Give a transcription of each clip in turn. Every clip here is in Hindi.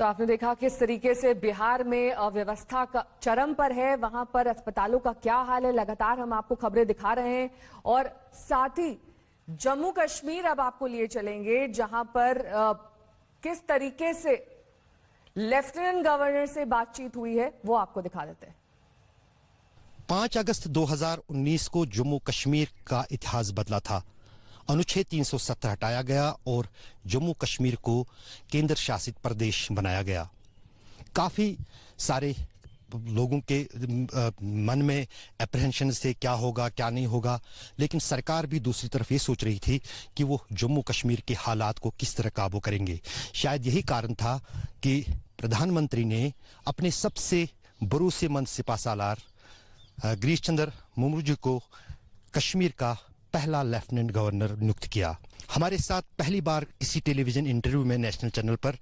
तो आपने देखा किस तरीके से बिहार में व्यवस्था का चरम पर है, वहां पर अस्पतालों का क्या हाल है। लगातार हम आपको खबरें दिखा रहे हैं और साथ ही जम्मू कश्मीर अब आपको लिए चलेंगे, जहां पर किस तरीके से लेफ्टिनेंट गवर्नर से बातचीत हुई है वो आपको दिखा देते हैं। 5 अगस्त 2019 को जम्मू कश्मीर का इतिहास बदला था। अनुच्छेद 370 हटाया गया और जम्मू कश्मीर को केंद्र शासित प्रदेश बनाया गया। काफी सारे लोगों के मन में अप्रहेंशन से क्या होगा क्या नहीं होगा, लेकिन सरकार भी दूसरी तरफ ये सोच रही थी कि वो जम्मू कश्मीर के हालात को किस तरह काबू करेंगे। शायद यही कारण था कि प्रधानमंत्री ने अपने सबसे भरोसेमंद सिपाहसालार गिरीश चंद्र मुर्मू जी को कश्मीर का पहला लेफ्टिनेंट गवर्नर नियुक्त किया। हमारे साथ पहली बार किसी टेलीविजन इंटरव्यू में नेशनल चैनल पर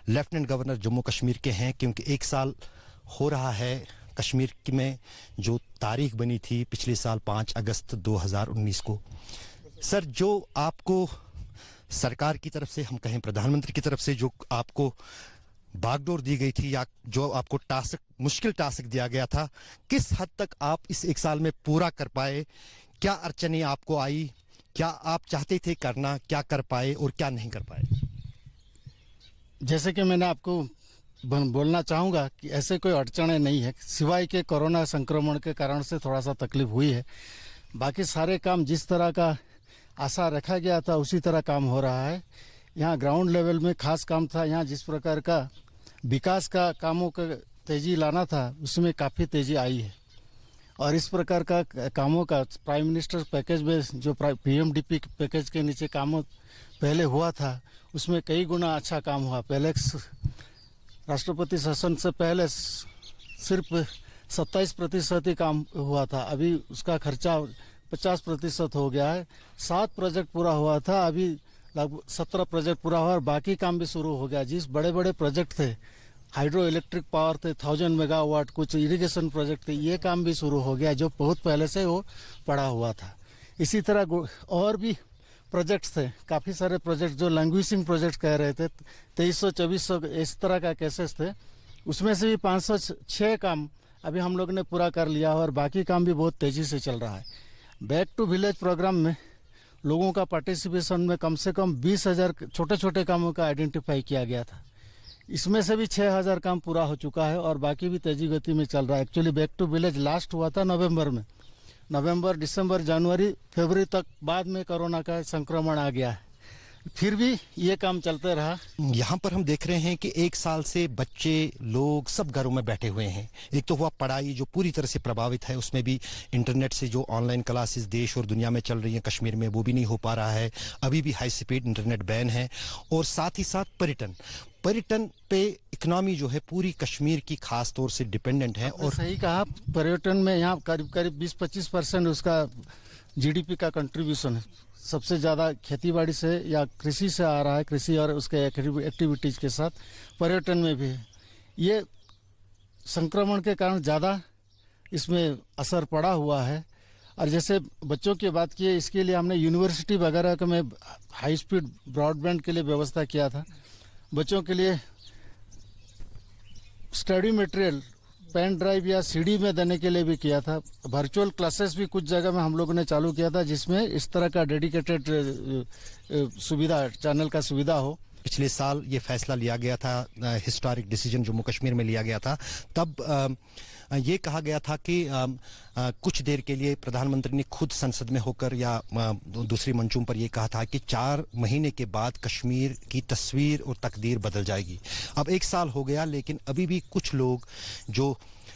लेफ्टिनेंट गवर्नर जम्मू कश्मीर के हैं, क्योंकि 1 साल हो रहा है कश्मीर में जो तारीख बनी थी पिछले साल 5 अगस्त 2019 को। सर, जो आपको सरकार की तरफ से, हम कहें प्रधानमंत्री की तरफ से, जो आपको बागडोर दी गई थी या जो आपको मुश्किल टास्क दिया गया था, किस हद तक आप इस 1 साल में पूरा कर पाए? क्या अड़चनें आपको आई? क्या आप चाहते थे करना, क्या कर पाए और क्या नहीं कर पाए? जैसे कि मैंने आपको बोलना चाहूँगा कि ऐसे कोई अड़चनें नहीं है, सिवाय के कोरोना संक्रमण के कारण से थोड़ा सा तकलीफ हुई है। बाकी सारे काम जिस तरह का आशा रखा गया था उसी तरह काम हो रहा है। यहाँ ग्राउंड लेवल में खास काम था। यहाँ जिस प्रकार का विकास का कामों का तेजी लाना था उसमें काफ़ी तेजी आई है और इस प्रकार का कामों का प्राइम मिनिस्टर पैकेज में जो पीएमडीपी पैकेज के नीचे काम पहले हुआ था उसमें कई गुना अच्छा काम हुआ। पहले राष्ट्रपति शासन से पहले सिर्फ 27% ही काम हुआ था, अभी उसका खर्चा 50% हो गया है। 7 प्रोजेक्ट पूरा हुआ था, अभी लगभग 17 प्रोजेक्ट पूरा हुआ और बाकी काम भी शुरू हो गया। जिस बड़े बड़े प्रोजेक्ट थे, हाइड्रो इलेक्ट्रिक पावर थे 1000 मेगावाट, कुछ इरिगेशन प्रोजेक्ट थे, ये काम भी शुरू हो गया जो बहुत पहले से वो पड़ा हुआ था। इसी तरह और भी प्रोजेक्ट्स थे, काफ़ी सारे प्रोजेक्ट जो लैंग्वेजिंग प्रोजेक्ट कह रहे थे, 2300-2400 इस तरह का केसेस थे, उसमें से भी 506 काम अभी हम लोग ने पूरा कर लिया और बाकी काम भी बहुत तेज़ी से चल रहा है। बैक टू विलेज प्रोग्राम में लोगों का पार्टिसिपेशन में कम से कम 20,000 छोटे छोटे कामों का आइडेंटिफाई किया गया था। इसमें से भी 6,000 काम पूरा हो चुका है और बाकी भी तेजी गति में चल रहा है। Actually back to village last हुआ था नवंबर में, नवंबर, दिसंबर, जनवरी, फरवरी तक, बाद में कोरोना का संक्रमण आ गया है, फिर भी ये काम चलते रहा। यहाँ पर हम देख रहे हैं कि 1 साल से बच्चे लोग सब घरों में बैठे हुए हैं। एक तो हुआ पढ़ाई जो पूरी तरह से प्रभावित है, उसमें भी इंटरनेट से जो ऑनलाइन क्लासेस देश और दुनिया में चल रही हैं, कश्मीर में वो भी नहीं हो पा रहा है, अभी भी हाई स्पीड इंटरनेट बैन है। और साथ ही साथ पर्यटन पे इकोनॉमी जो है पूरी कश्मीर की खास तौर से डिपेंडेंट है। और सही कहा, पर्यटन में यहाँ करीब 20-25% उसका जीडीपी का कंट्रीब्यूशन है। सबसे ज़्यादा खेतीबाड़ी से या कृषि से आ रहा है, कृषि और उसके एक्टिविटीज़ के साथ पर्यटन में भी है। ये संक्रमण के कारण ज़्यादा इसमें असर पड़ा हुआ है। और जैसे बच्चों की बात की है, इसके लिए हमने यूनिवर्सिटी वगैरह में हाई स्पीड ब्रॉडबैंड के लिए व्यवस्था किया था। बच्चों के लिए स्टडी मटेरियल पेन ड्राइव या सीडी में देने के लिए भी किया था। वर्चुअल क्लासेस भी कुछ जगह में हम लोगों ने चालू किया था, जिसमें इस तरह का डेडिकेटेड सुविधा, चैनल का सुविधा हो। पिछले साल ये फैसला लिया गया था, हिस्टोरिक डिसीजन जम्मू कश्मीर में लिया गया था। तब ये कहा गया था कि कुछ देर के लिए प्रधानमंत्री ने खुद संसद में होकर या दूसरी मंचों पर ये कहा था कि 4 महीने के बाद कश्मीर की तस्वीर और तकदीर बदल जाएगी। अब 1 साल हो गया, लेकिन अभी भी कुछ लोग जो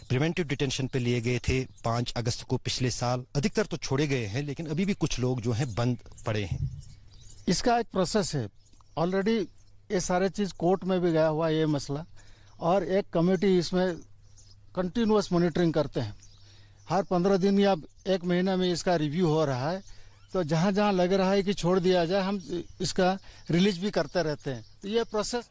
प्रिवेंटिव डिटेंशन पे लिए गए थे 5 अगस्त को पिछले साल, अधिकतर तो छोड़े गए हैं, लेकिन अभी भी कुछ लोग जो हैं बंद पड़े हैं। इसका एक प्रोसेस है, ऑलरेडी ये सारे चीज़ कोर्ट में भी गया हुआ ये मसला, और एक कमेटी इसमें कंटिन्यूअस मॉनिटरिंग करते हैं। हर 15 दिन या 1 महीना में इसका रिव्यू हो रहा है। तो जहाँ जहाँ लग रहा है कि छोड़ दिया जाए, हम इसका रिलीज भी करते रहते हैं। तो ये प्रोसेस